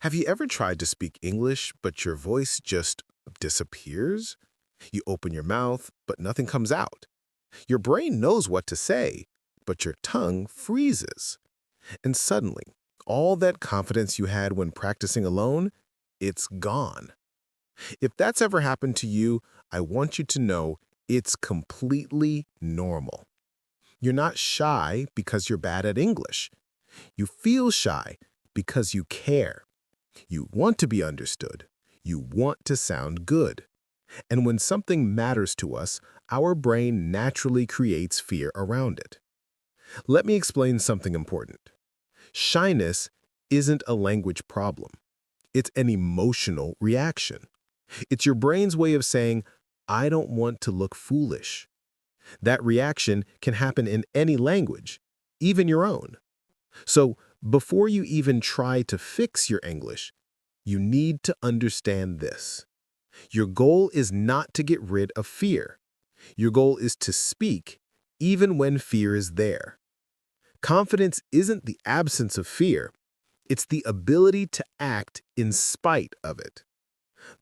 Have you ever tried to speak English, but your voice just disappears? You open your mouth, but nothing comes out. Your brain knows what to say, but your tongue freezes. And suddenly, all that confidence you had when practicing alone, it's gone. If that's ever happened to you, I want you to know it's completely normal. You're not shy because you're bad at English. You feel shy because you care. You want to be understood. You want to sound good. And when something matters to us, our brain naturally creates fear around it. Let me explain something important. Shyness isn't a language problem. It's an emotional reaction. It's your brain's way of saying, I don't want to look foolish. That reaction can happen in any language, even your own. So, before you even try to fix your English, you need to understand this. Your goal is not to get rid of fear. Your goal is to speak, even when fear is there. Confidence isn't the absence of fear. It's the ability to act in spite of it.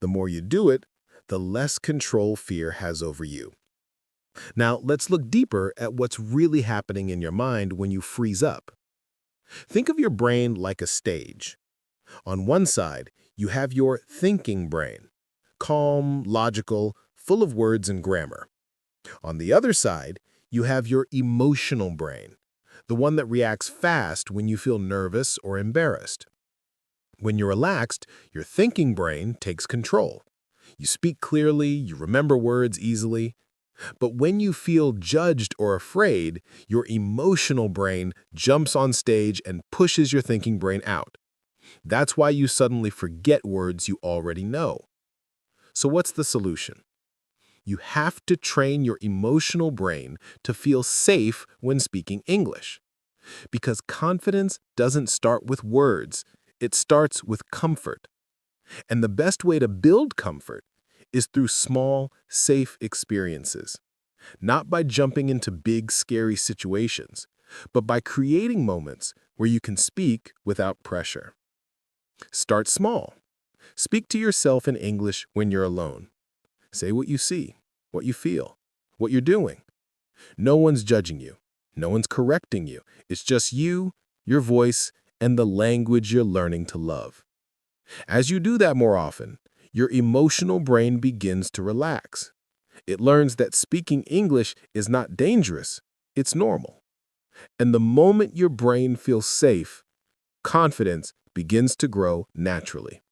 The more you do it, the less control fear has over you. Now, let's look deeper at what's really happening in your mind when you freeze up. Think of your brain like a stage. On one side, you have your thinking brain, calm, logical, full of words and grammar. On the other side, you have your emotional brain, the one that reacts fast when you feel nervous or embarrassed. When you're relaxed, your thinking brain takes control. You speak clearly, you remember words easily. But when you feel judged or afraid, your emotional brain jumps on stage and pushes your thinking brain out. That's why you suddenly forget words you already know. So what's the solution? You have to train your emotional brain to feel safe when speaking English. Because confidence doesn't start with words, it starts with comfort. And the best way to build comfort is through small, safe experiences. Not by jumping into big, scary situations, but by creating moments where you can speak without pressure. Start small. Speak to yourself in English when you're alone. Say what you see, what you feel, what you're doing. No one's judging you. No one's correcting you. It's just you, your voice, and the language you're learning to love. As you do that more often, your emotional brain begins to relax. It learns that speaking English is not dangerous, it's normal. And the moment your brain feels safe, confidence begins to grow naturally.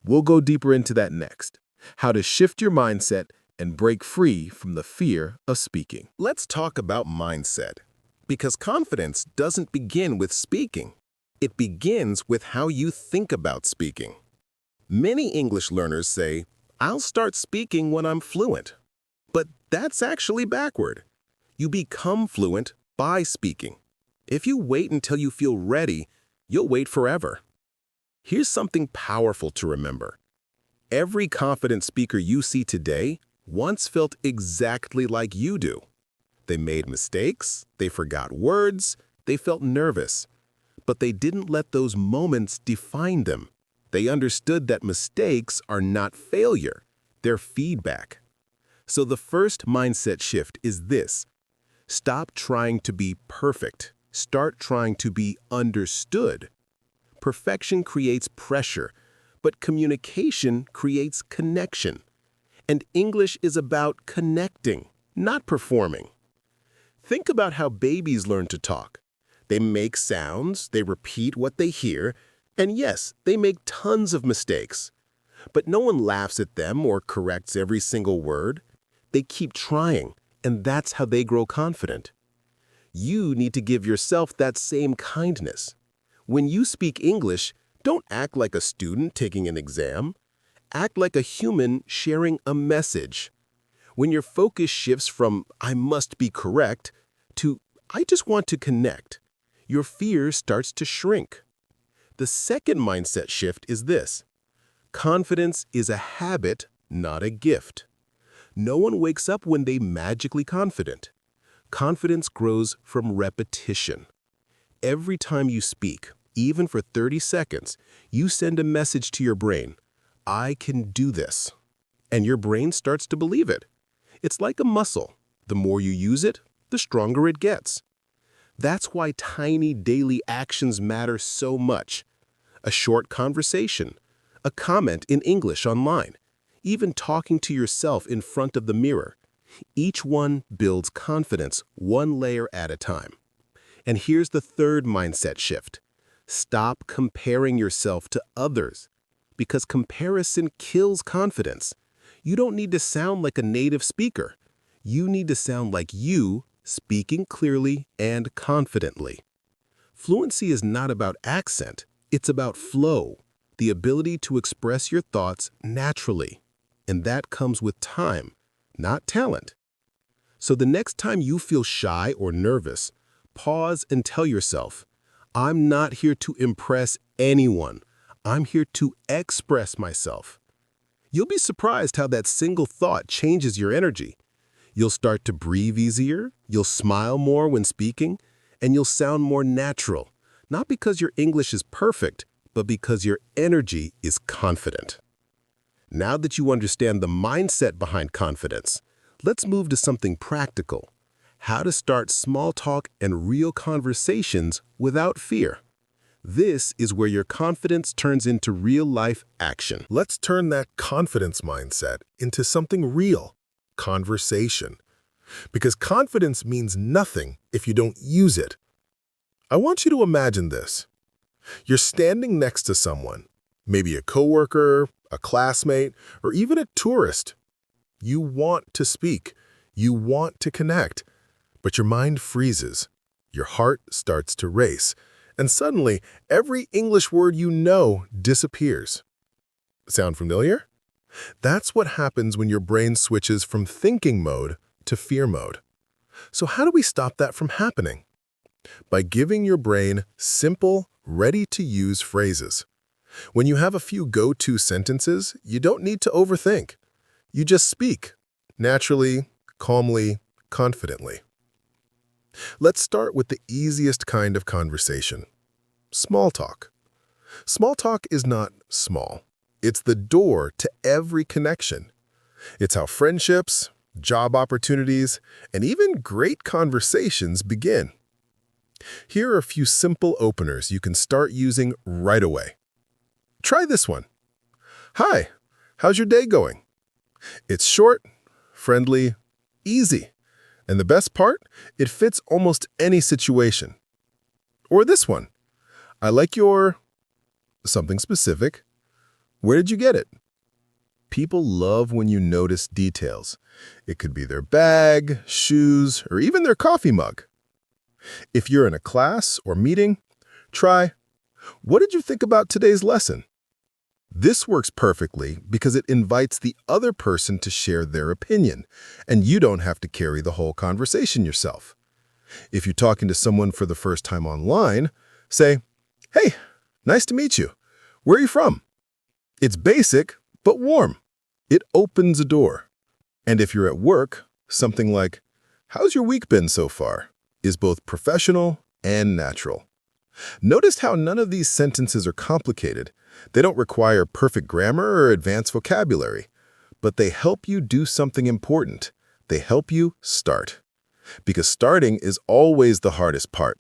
We'll go deeper into that next, how to shift your mindset and break free from the fear of speaking. Let's talk about mindset, because confidence doesn't begin with speaking. It begins with how you think about speaking. Many English learners say, I'll start speaking when I'm fluent. But that's actually backward. You become fluent by speaking. If you wait until you feel ready, you'll wait forever. Here's something powerful to remember. Every confident speaker you see today once felt exactly like you do. They made mistakes, they forgot words, they felt nervous. But they didn't let those moments define them. They understood that mistakes are not failure, they're feedback. So the first mindset shift is this. Stop trying to be perfect. Start trying to be understood. Perfection creates pressure, but communication creates connection. And English is about connecting, not performing. Think about how babies learn to talk. They make sounds, they repeat what they hear, and yes, they make tons of mistakes. But no one laughs at them or corrects every single word. They keep trying, and that's how they grow confident. You need to give yourself that same kindness. When you speak English, don't act like a student taking an exam. Act like a human sharing a message. When your focus shifts from, I must be correct, to, I just want to connect, your fear starts to shrink. The second mindset shift is this. Confidence is a habit, not a gift. No one wakes up when they magically confident. Confidence grows from repetition. Every time you speak, even for 30 seconds, you send a message to your brain, I can do this. And your brain starts to believe it. It's like a muscle. The more you use it, the stronger it gets. That's why tiny daily actions matter so much. A short conversation, a comment in English online, even talking to yourself in front of the mirror. Each one builds confidence one layer at a time. And here's the third mindset shift. Stop comparing yourself to others, because comparison kills confidence. You don't need to sound like a native speaker. You need to sound like you, speaking clearly and confidently. Fluency is not about accent, it's about flow, the ability to express your thoughts naturally. And that comes with time, not talent. So the next time you feel shy or nervous, pause and tell yourself, I'm not here to impress anyone. I'm here to express myself. You'll be surprised how that single thought changes your energy. You'll start to breathe easier, you'll smile more when speaking, and you'll sound more natural, not because your English is perfect, but because your energy is confident. Now that you understand the mindset behind confidence, let's move to something practical. How to start small talk and real conversations without fear. This is where your confidence turns into real-life action. Let's turn that confidence mindset into something real, conversation. Because confidence means nothing if you don't use it. I want you to imagine this. You're standing next to someone, maybe a coworker, a classmate, or even a tourist. You want to speak, you want to connect, but your mind freezes. Your heart starts to race, and suddenly every English word you know disappears. Sound familiar? That's what happens when your brain switches from thinking mode to fear mode. So how do we stop that from happening? By giving your brain simple, ready-to-use phrases. When you have a few go-to sentences, you don't need to overthink. You just speak, naturally, calmly, confidently. Let's start with the easiest kind of conversation. Small talk. Small talk is not small. It's the door to every connection. It's how friendships, job opportunities, and even great conversations begin. Here are a few simple openers you can start using right away. Try this one. Hi, how's your day going? It's short, friendly, easy. And the best part, it fits almost any situation. Or this one. I like your something specific. Where did you get it? People love when you notice details. It could be their bag, shoes, or even their coffee mug. If you're in a class or meeting, try, what did you think about today's lesson? This works perfectly because it invites the other person to share their opinion, and you don't have to carry the whole conversation yourself. If you're talking to someone for the first time online, say, hey, nice to meet you. Where are you from? It's basic, but warm. It opens a door. And if you're at work, something like, how's your week been so far? Is both professional and natural. Notice how none of these sentences are complicated. They don't require perfect grammar or advanced vocabulary, but they help you do something important. They help you start. Because starting is always the hardest part.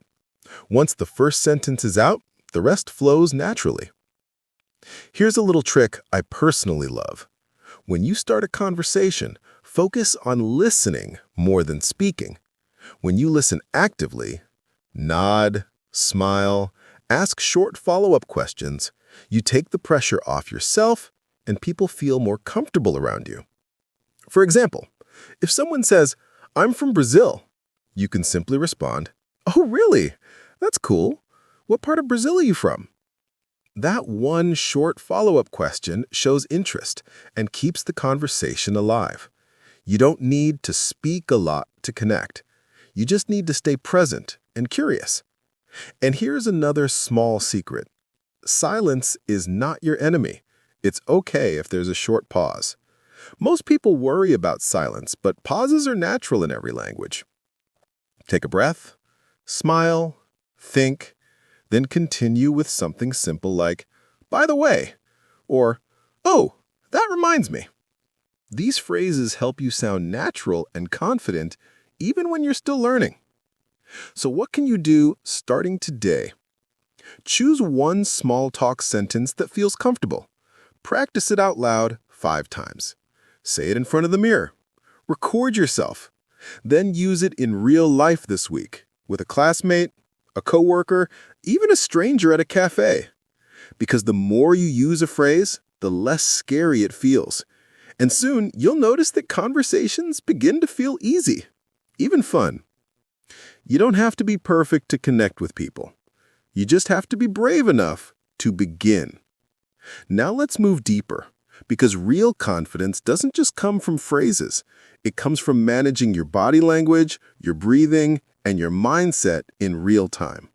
Once the first sentence is out, the rest flows naturally. Here's a little trick I personally love. When you start a conversation, focus on listening more than speaking. When you listen actively, nod, smile, ask short follow-up questions, you take the pressure off yourself and people feel more comfortable around you. For example, if someone says, I'm from Brazil, you can simply respond, oh, really? That's cool. What part of Brazil are you from? That one short follow-up question shows interest and keeps the conversation alive. You don't need to speak a lot to connect. You just need to stay present and curious. And here's another small secret. Silence is not your enemy. It's okay if there's a short pause. Most people worry about silence, but pauses are natural in every language. Take a breath, smile, think. Then continue with something simple like, "By the way," or "Oh, that reminds me." These phrases help you sound natural and confident even when you're still learning. So what can you do starting today? Choose one small talk sentence that feels comfortable. Practice it out loud 5 times. Say it in front of the mirror. Record yourself. Then use it in real life this week with a classmate, a coworker, even a stranger at a cafe. Because the more you use a phrase, the less scary it feels. And soon, you'll notice that conversations begin to feel easy, even fun. You don't have to be perfect to connect with people. You just have to be brave enough to begin. Now let's move deeper, because real confidence doesn't just come from phrases. It comes from managing your body language, your breathing, and your mindset in real time.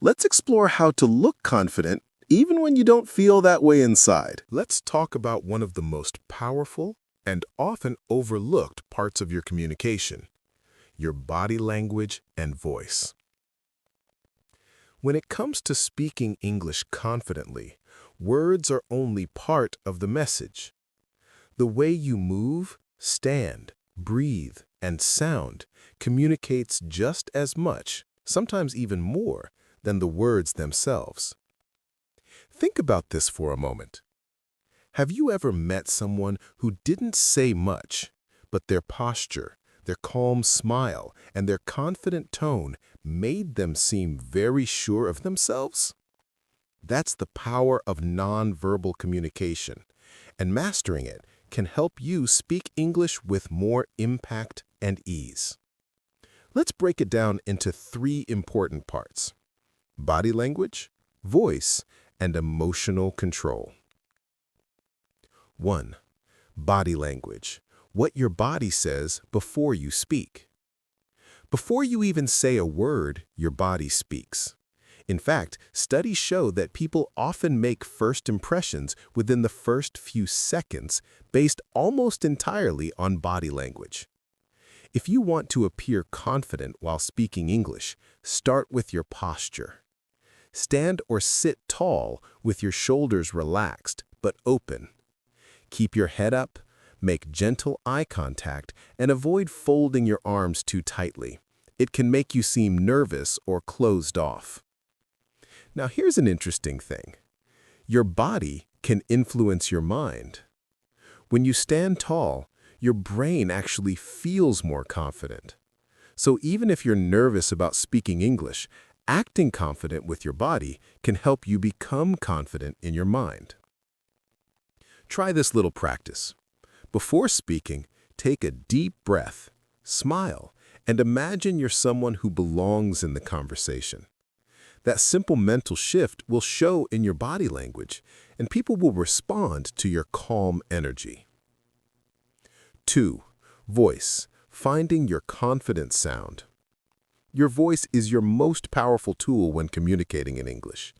Let's explore how to look confident even when you don't feel that way inside. Let's talk about one of the most powerful and often overlooked parts of your communication: your body language and voice. When it comes to speaking English confidently, words are only part of the message. The way you move, stand, breathe, and sound communicates just as much, sometimes even more, than the words themselves. Think about this for a moment. Have you ever met someone who didn't say much, but their posture, their calm smile, and their confident tone made them seem very sure of themselves? That's the power of nonverbal communication, and mastering it can help you speak English with more impact and ease. Let's break it down into 3 important parts: body language, voice, and emotional control. 1. Body language. What your body says before you speak. Before you even say a word, your body speaks. In fact, studies show that people often make first impressions within the first few seconds based almost entirely on body language. If you want to appear confident while speaking English, start with your posture. Stand or sit tall with your shoulders relaxed but open. Keep your head up, make gentle eye contact, and avoid folding your arms too tightly. It can make you seem nervous or closed off. Now here's an interesting thing. Your body can influence your mind. When you stand tall, your brain actually feels more confident. So even if you're nervous about speaking English, acting confident with your body can help you become confident in your mind. Try this little practice. Before speaking, take a deep breath, smile, and imagine you're someone who belongs in the conversation. That simple mental shift will show in your body language, and people will respond to your calm energy. 2. Voice. Finding your confident sound. Your voice is your most powerful tool when communicating in English.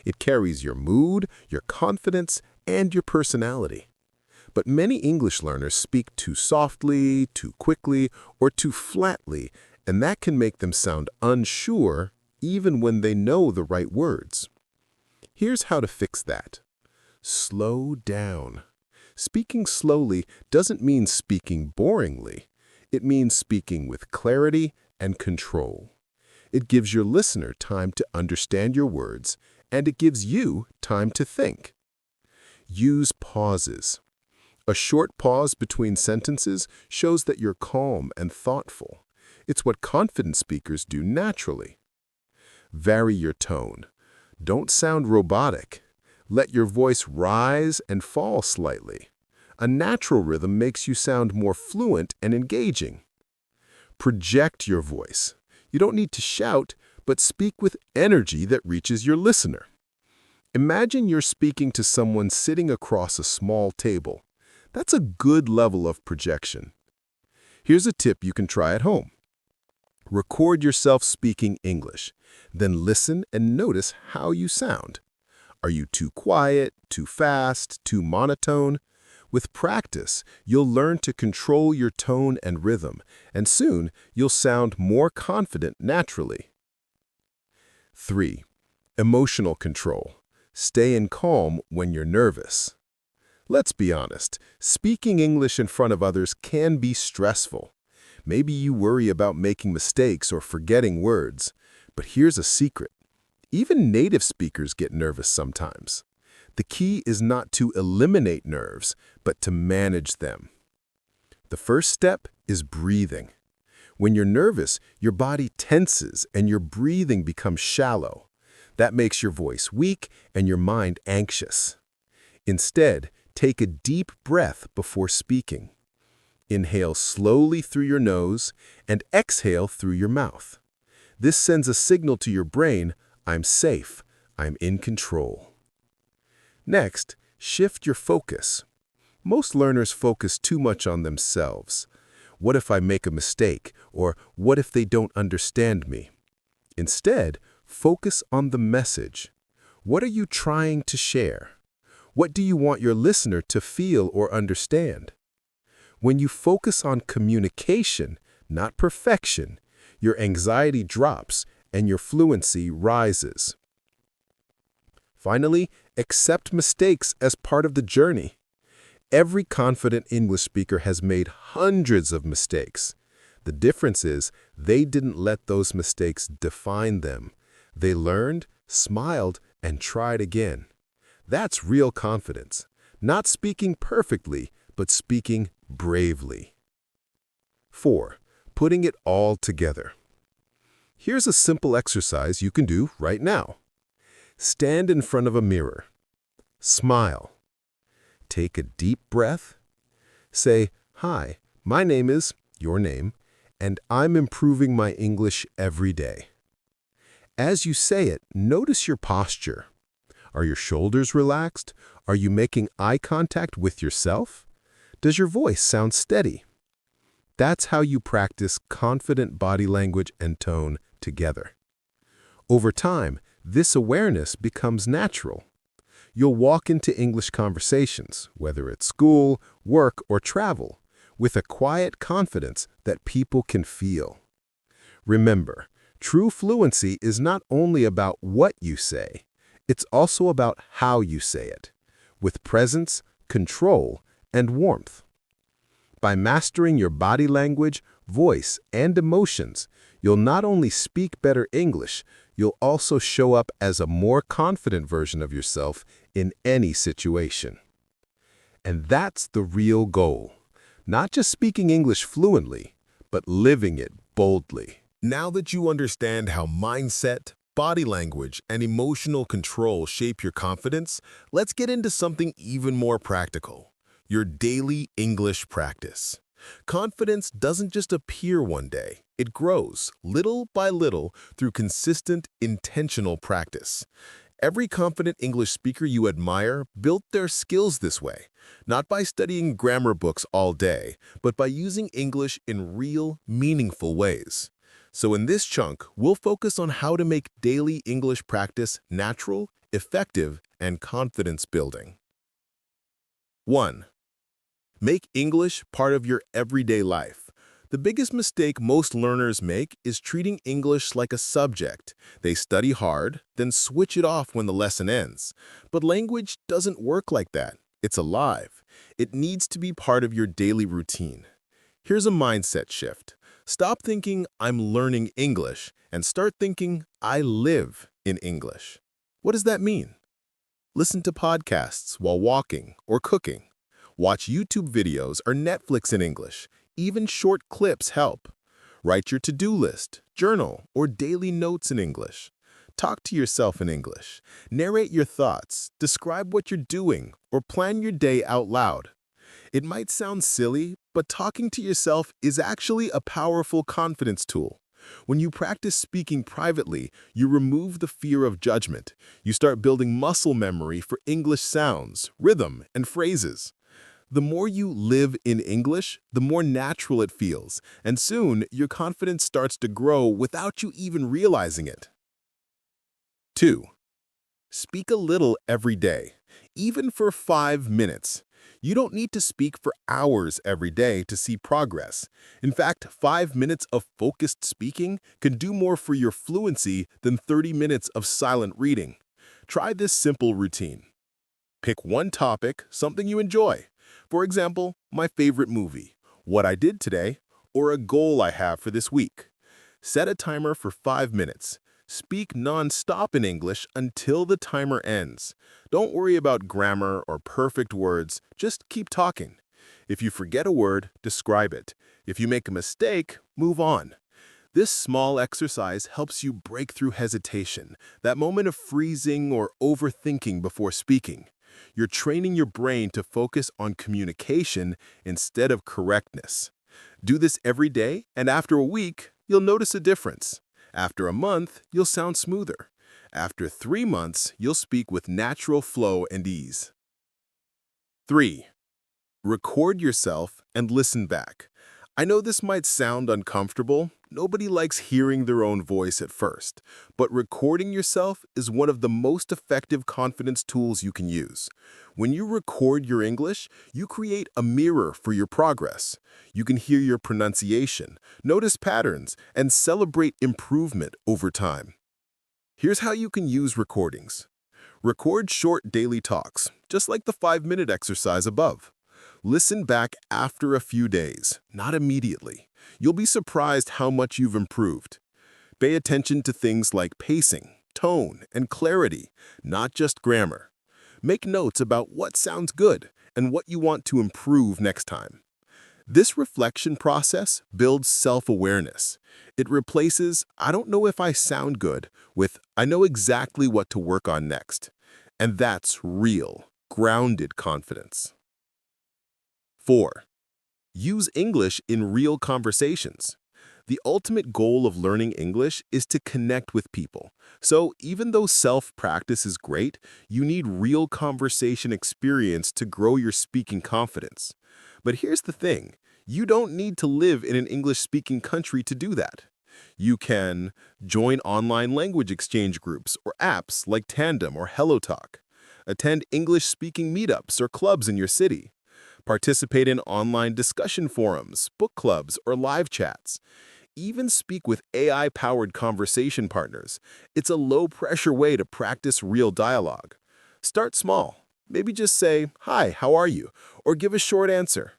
It carries your mood, your confidence, and your personality. But many English learners speak too softly, too quickly, or too flatly, and that can make them sound unsure even when they know the right words. Here's how to fix that. Slow down. Speaking slowly doesn't mean speaking boringly. It means speaking with clarity and control. It gives your listener time to understand your words, and it gives you time to think. Use pauses. A short pause between sentences shows that you're calm and thoughtful. It's what confident speakers do naturally. Vary your tone. Don't sound robotic. Let your voice rise and fall slightly. A natural rhythm makes you sound more fluent and engaging. Project your voice. You don't need to shout, but speak with energy that reaches your listener. Imagine you're speaking to someone sitting across a small table. That's a good level of projection. Here's a tip you can try at home. Record yourself speaking English, then listen and notice how you sound. Are you too quiet, too fast, too monotone? With practice, you'll learn to control your tone and rhythm, and soon you'll sound more confident naturally. 3. Emotional control. Staying calm when you're nervous. Let's be honest, speaking English in front of others can be stressful. Maybe you worry about making mistakes or forgetting words. But here's a secret. Even native speakers get nervous sometimes. The key is not to eliminate nerves, but to manage them. The first step is breathing. When you're nervous, your body tenses and your breathing becomes shallow. That makes your voice weak and your mind anxious. Instead, take a deep breath before speaking. Inhale slowly through your nose and exhale through your mouth. This sends a signal to your brain, I'm safe, I'm in control. Next, shift your focus. Most learners focus too much on themselves. What if I make a mistake? Or what if they don't understand me? Instead, focus on the message. What are you trying to share? What do you want your listener to feel or understand? When you focus on communication, not perfection, your anxiety drops and your fluency rises. Finally, accept mistakes as part of the journey. Every confident English speaker has made hundreds of mistakes. The difference is they didn't let those mistakes define them. They learned, smiled, and tried again. That's real confidence. Not speaking perfectly, but speaking bravely. 4. Putting it all together. Here's a simple exercise you can do right now. Stand in front of a mirror. Smile. Take a deep breath. Say, "Hi, my name is," your name, "and I'm improving my English every day." As you say it, notice your posture. Are your shoulders relaxed? Are you making eye contact with yourself? Does your voice sound steady? That's how you practice confident body language and tone together. Over time, this awareness becomes natural. You'll walk into English conversations, whether at school, work, or travel, with a quiet confidence that people can feel. Remember, true fluency is not only about what you say, it's also about how you say it, with presence, control, and warmth. By mastering your body language, voice, and emotions, you'll not only speak better English, you'll also show up as a more confident version of yourself in any situation. And that's the real goal. Not just speaking English fluently, but living it boldly. Now that you understand how mindset, body language, and emotional control shape your confidence, let's get into something even more practical: your daily English practice. Confidence doesn't just appear one day. It grows, little by little, through consistent, intentional practice. Every confident English speaker you admire built their skills this way, not by studying grammar books all day, but by using English in real, meaningful ways. So in this chunk, we'll focus on how to make daily English practice natural, effective, and confidence-building. 1. Make English part of your everyday life. The biggest mistake most learners make is treating English like a subject. They study hard, then switch it off when the lesson ends. But language doesn't work like that. It's alive. It needs to be part of your daily routine. Here's a mindset shift. Stop thinking, "I'm learning English," and start thinking, "I live in English." What does that mean? Listen to podcasts while walking or cooking. Watch YouTube videos or Netflix in English. Even short clips help. Write your to-do list, journal, or daily notes in English. Talk to yourself in English. Narrate your thoughts, describe what you're doing, or plan your day out loud. It might sound silly, but talking to yourself is actually a powerful confidence tool. When you practice speaking privately, you remove the fear of judgment. You start building muscle memory for English sounds, rhythm, and phrases. The more you live in English, the more natural it feels, and soon your confidence starts to grow without you even realizing it. 2. Speak a little every day, even for 5 minutes. You don't need to speak for hours every day to see progress. In fact, 5 minutes of focused speaking can do more for your fluency than 30 minutes of silent reading. Try this simple routine. Pick one topic, something you enjoy. For example, my favorite movie, what I did today, or a goal I have for this week. Set a timer for 5 minutes. Speak non-stop in English until the timer ends. Don't worry about grammar or perfect words, just keep talking. If you forget a word, describe it. If you make a mistake, move on. This small exercise helps you break through hesitation, that moment of freezing or overthinking before speaking. You're training your brain to focus on communication instead of correctness. Do this every day, and after a week, you'll notice a difference. After a month, you'll sound smoother. After 3 months, you'll speak with natural flow and ease. 3. Record yourself and listen back. I know this might sound uncomfortable. Nobody likes hearing their own voice at first, but recording yourself is one of the most effective confidence tools you can use. When you record your English, you create a mirror for your progress. You can hear your pronunciation, notice patterns, and celebrate improvement over time. Here's how you can use recordings. Record short daily talks, just like the 5-minute exercise above. Listen back after a few days, not immediately. You'll be surprised how much you've improved. Pay attention to things like pacing, tone, and clarity, not just grammar. Make notes about what sounds good and what you want to improve next time. This reflection process builds self-awareness. It replaces, "I don't know if I sound good," with, "I know exactly what to work on next." And that's real, grounded confidence. 4. Use English in real conversations. The ultimate goal of learning English is to connect with people. So even though self-practice is great, you need real conversation experience to grow your speaking confidence. But here's the thing, you don't need to live in an English-speaking country to do that. You can join online language exchange groups or apps like Tandem or HelloTalk. Attend English-speaking meetups or clubs in your city. Participate in online discussion forums, book clubs, or live chats. Even speak with AI-powered conversation partners. It's a low-pressure way to practice real dialogue. Start small. Maybe just say, "Hi, how are you?" or give a short answer.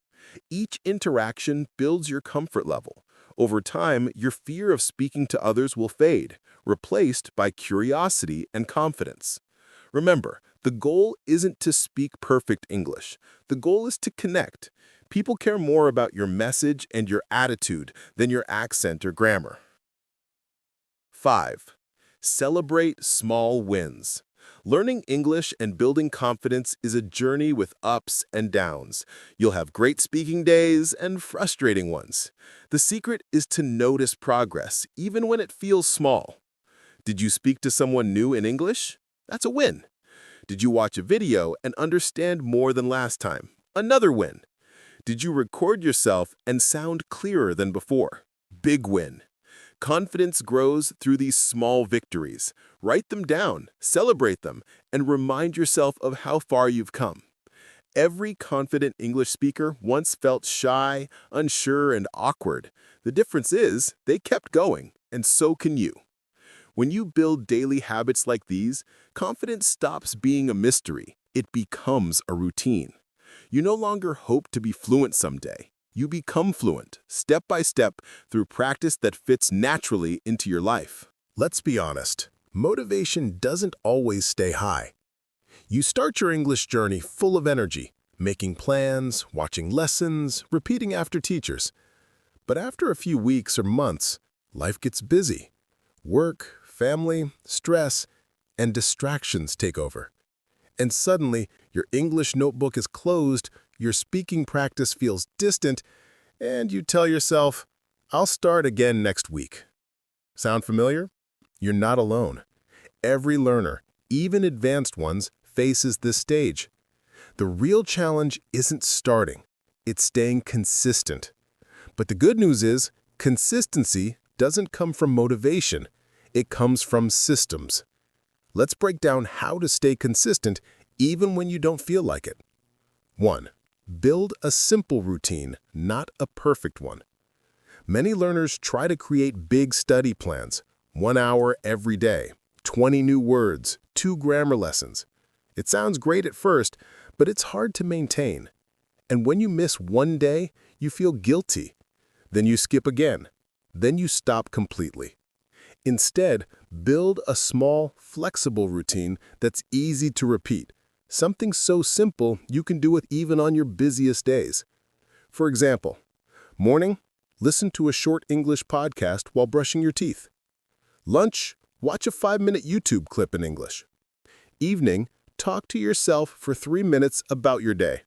Each interaction builds your comfort level. Over time, your fear of speaking to others will fade, replaced by curiosity and confidence. Remember, the goal isn't to speak perfect English. The goal is to connect. People care more about your message and your attitude than your accent or grammar. 5. Celebrate small wins. Learning English and building confidence is a journey with ups and downs. You'll have great speaking days and frustrating ones. The secret is to notice progress, even when it feels small. Did you speak to someone new in English? That's a win. Did you watch a video and understand more than last time? Another win. Did you record yourself and sound clearer than before? Big win. Confidence grows through these small victories. Write them down, celebrate them, and remind yourself of how far you've come. Every confident English speaker once felt shy, unsure, and awkward. The difference is they kept going, and so can you. When you build daily habits like these, confidence stops being a mystery. It becomes a routine. You no longer hope to be fluent someday. You become fluent, step by step, through practice that fits naturally into your life. Let's be honest, motivation doesn't always stay high. You start your English journey full of energy, making plans, watching lessons, repeating after teachers. But after a few weeks or months, life gets busy. Work, family, stress, and distractions take over. And suddenly, your English notebook is closed, your speaking practice feels distant, and you tell yourself, "I'll start again next week." Sound familiar? You're not alone. Every learner, even advanced ones, faces this stage. The real challenge isn't starting, it's staying consistent. But the good news is, consistency doesn't come from motivation, it comes from systems. Let's break down how to stay consistent even when you don't feel like it. 1. Build a simple routine, not a perfect one. Many learners try to create big study plans, 1 hour every day, 20 new words, 2 grammar lessons. It sounds great at first, but it's hard to maintain. And when you miss one day, you feel guilty. Then you skip again. Then you stop completely. Instead, build a small, flexible routine that's easy to repeat. Something so simple you can do it even on your busiest days. For example, morning, listen to a short English podcast while brushing your teeth. Lunch, watch a 5-minute YouTube clip in English. Evening, talk to yourself for 3 minutes about your day.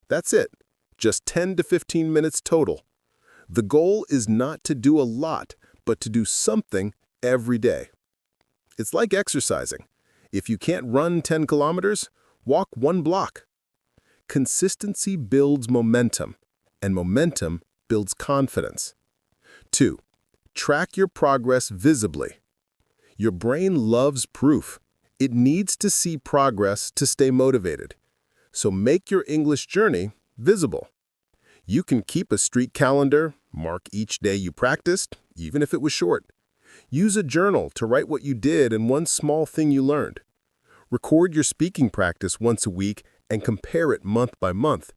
That's it, just 10 to 15 minutes total. The goal is not to do a lot, but to do something every day. It's like exercising. If you can't run 10 kilometers, walk 1 block. Consistency builds momentum, and momentum builds confidence. 2. Track your progress visibly. Your brain loves proof. It needs to see progress to stay motivated. So make your English journey visible. You can keep a streak calendar, mark each day you practiced, even if it was short. Use a journal to write what you did and one small thing you learned. Record your speaking practice once a week and compare it month by month.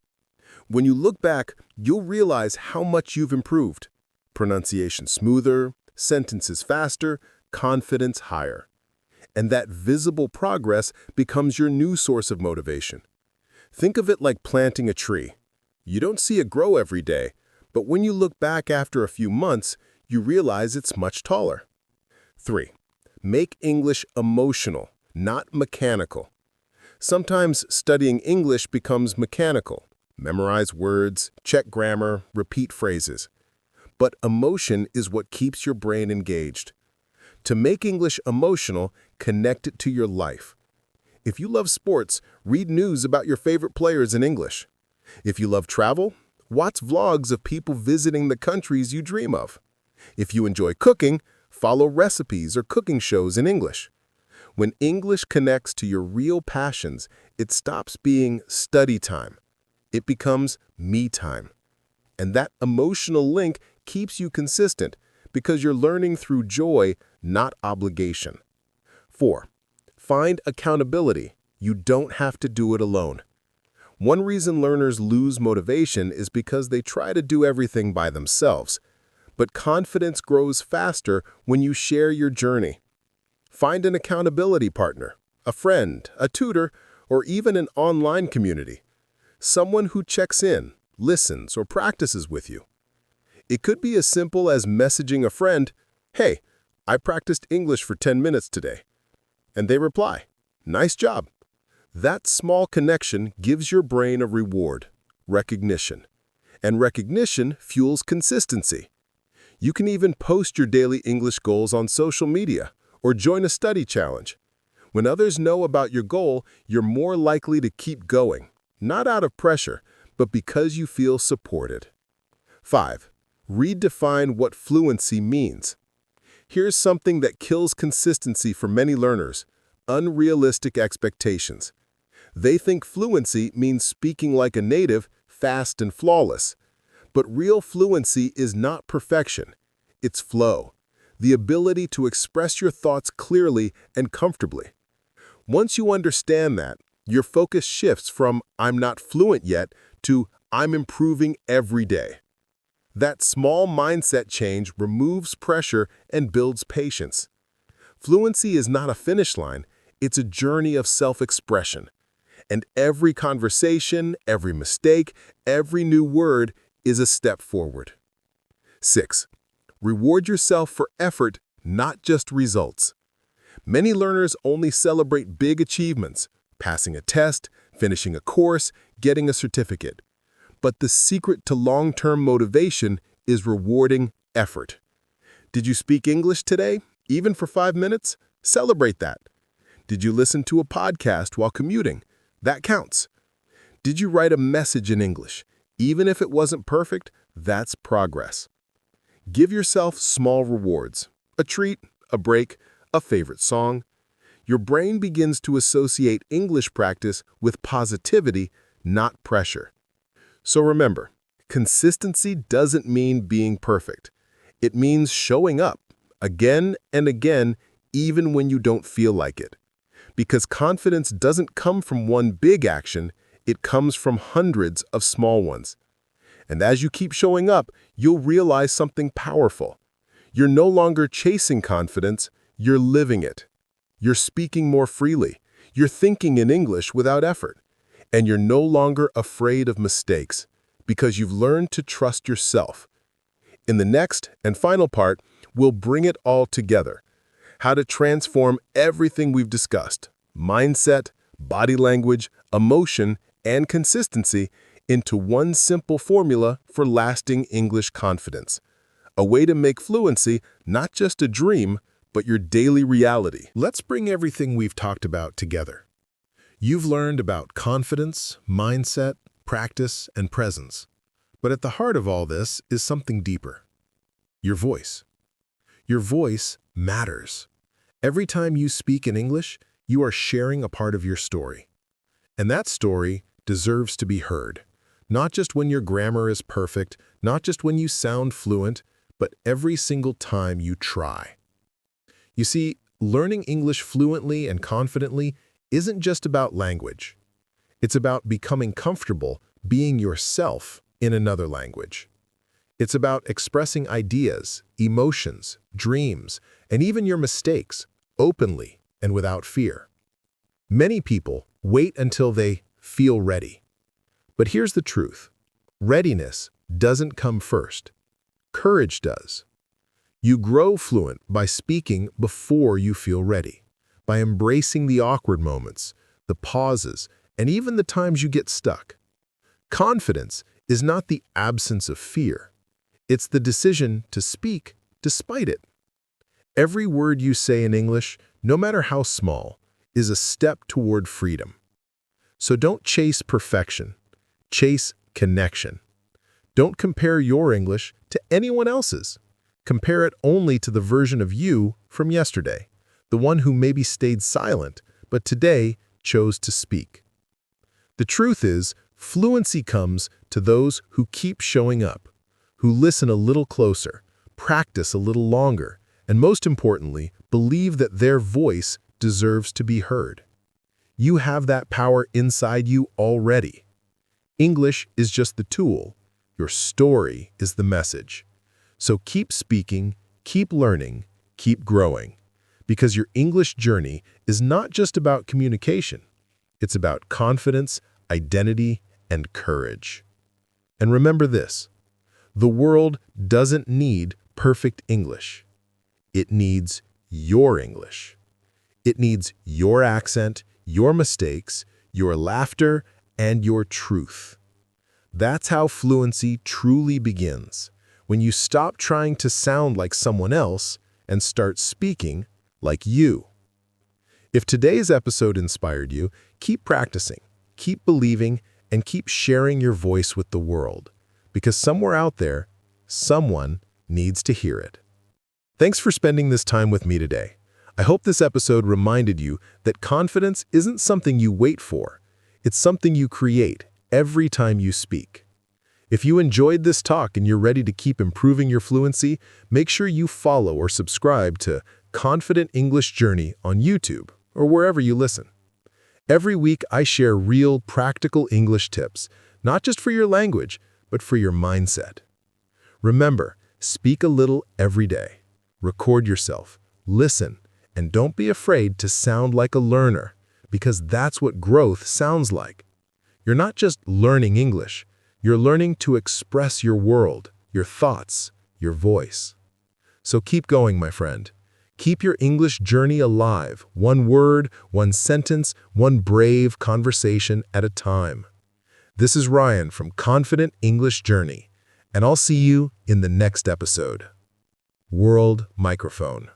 When you look back, you'll realize how much you've improved. Pronunciation smoother, sentences faster, confidence higher. And that visible progress becomes your new source of motivation. Think of it like planting a tree. You don't see it grow every day, but when you look back after a few months, you realize it's much taller. 3. Make English emotional, not mechanical. Sometimes studying English becomes mechanical. Memorize words, check grammar, repeat phrases. But emotion is what keeps your brain engaged. To make English emotional, connect it to your life. If you love sports, read news about your favorite players in English. If you love travel, watch vlogs of people visiting the countries you dream of. If you enjoy cooking, follow recipes or cooking shows in English. When English connects to your real passions, it stops being study time. It becomes me time. And that emotional link keeps you consistent because you're learning through joy, not obligation. 4. Find accountability. You don't have to do it alone. One reason learners lose motivation is because they try to do everything by themselves. But confidence grows faster when you share your journey. Find an accountability partner, a friend, a tutor, or even an online community. Someone who checks in, listens, or practices with you. It could be as simple as messaging a friend, "Hey, I practiced English for 10 minutes today." And they reply, "Nice job." That small connection gives your brain a reward, recognition. And recognition fuels consistency. You can even post your daily English goals on social media or join a study challenge. When others know about your goal, you're more likely to keep going, not out of pressure, but because you feel supported. 5. Redefine what fluency means. Here's something that kills consistency for many learners: unrealistic expectations. They think fluency means speaking like a native, fast and flawless. But real fluency is not perfection. It's flow, the ability to express your thoughts clearly and comfortably. Once you understand that, your focus shifts from "I'm not fluent yet" to "I'm improving every day." That small mindset change removes pressure and builds patience. Fluency is not a finish line, it's a journey of self-expression. And every conversation, every mistake, every new word is a step forward. 6. Reward yourself for effort, not just results. Many learners only celebrate big achievements, passing a test, finishing a course, getting a certificate. But the secret to long-term motivation is rewarding effort. Did you speak English today, even for 5 minutes? Celebrate that. Did you listen to a podcast while commuting? That counts. Did you write a message in English? Even if it wasn't perfect, that's progress. Give yourself small rewards: a treat, a break, a favorite song. Your brain begins to associate English practice with positivity, not pressure. So remember, consistency doesn't mean being perfect. It means showing up again and again, even when you don't feel like it. Because confidence doesn't come from one big action, it comes from hundreds of small ones. And as you keep showing up, you'll realize something powerful. You're no longer chasing confidence, you're living it. You're speaking more freely. You're thinking in English without effort. And you're no longer afraid of mistakes because you've learned to trust yourself. In the next and final part, we'll bring it all together. How to transform everything we've discussed, mindset, body language, emotion, and consistency into one simple formula for lasting English confidence. A way to make fluency not just a dream, but your daily reality. Let's bring everything we've talked about together. You've learned about confidence, mindset, practice, and presence. But at the heart of all this is something deeper. Your voice. Your voice matters. Every time you speak in English, you are sharing a part of your story. And that story deserves to be heard. Not just when your grammar is perfect, not just when you sound fluent, but every single time you try. You see, learning English fluently and confidently isn't just about language. It's about becoming comfortable being yourself in another language. It's about expressing ideas, emotions, dreams, and even your mistakes openly and without fear. Many people wait until they feel ready. But here's the truth. Readiness doesn't come first. Courage does. You grow fluent by speaking before you feel ready, by embracing the awkward moments, the pauses, and even the times you get stuck. Confidence is not the absence of fear. It's the decision to speak despite it. Every word you say in English, no matter how small, is a step toward freedom. So don't chase perfection. Chase connection. Don't compare your English to anyone else's. Compare it only to the version of you from yesterday, the one who maybe stayed silent, but today chose to speak. The truth is, fluency comes to those who keep showing up, who listen a little closer, practice a little longer, and most importantly, believe that their voice deserves to be heard. You have that power inside you already. English is just the tool. Your story is the message. So keep speaking, keep learning, keep growing. Because your English journey is not just about communication. It's about confidence, identity, and courage. And remember this, the world doesn't need perfect English. It needs your English. It needs your accent, your mistakes, your laughter, and your truth. That's how fluency truly begins, when you stop trying to sound like someone else and start speaking like you. If today's episode inspired you, keep practicing, keep believing, and keep sharing your voice with the world, because somewhere out there, someone needs to hear it. Thanks for spending this time with me today. I hope this episode reminded you that confidence isn't something you wait for. It's something you create every time you speak. If you enjoyed this talk and you're ready to keep improving your fluency, make sure you follow or subscribe to Confident English Journey on YouTube or wherever you listen. Every week, I share real, practical English tips, not just for your language, but for your mindset. Remember, speak a little every day. Record yourself, listen, and don't be afraid to sound like a learner, because that's what growth sounds like. You're not just learning English, you're learning to express your world, your thoughts, your voice. So keep going, my friend. Keep your English journey alive, one word, one sentence, one brave conversation at a time. This is Ryan from Confident English Journey, and I'll see you in the next episode. World Microphone.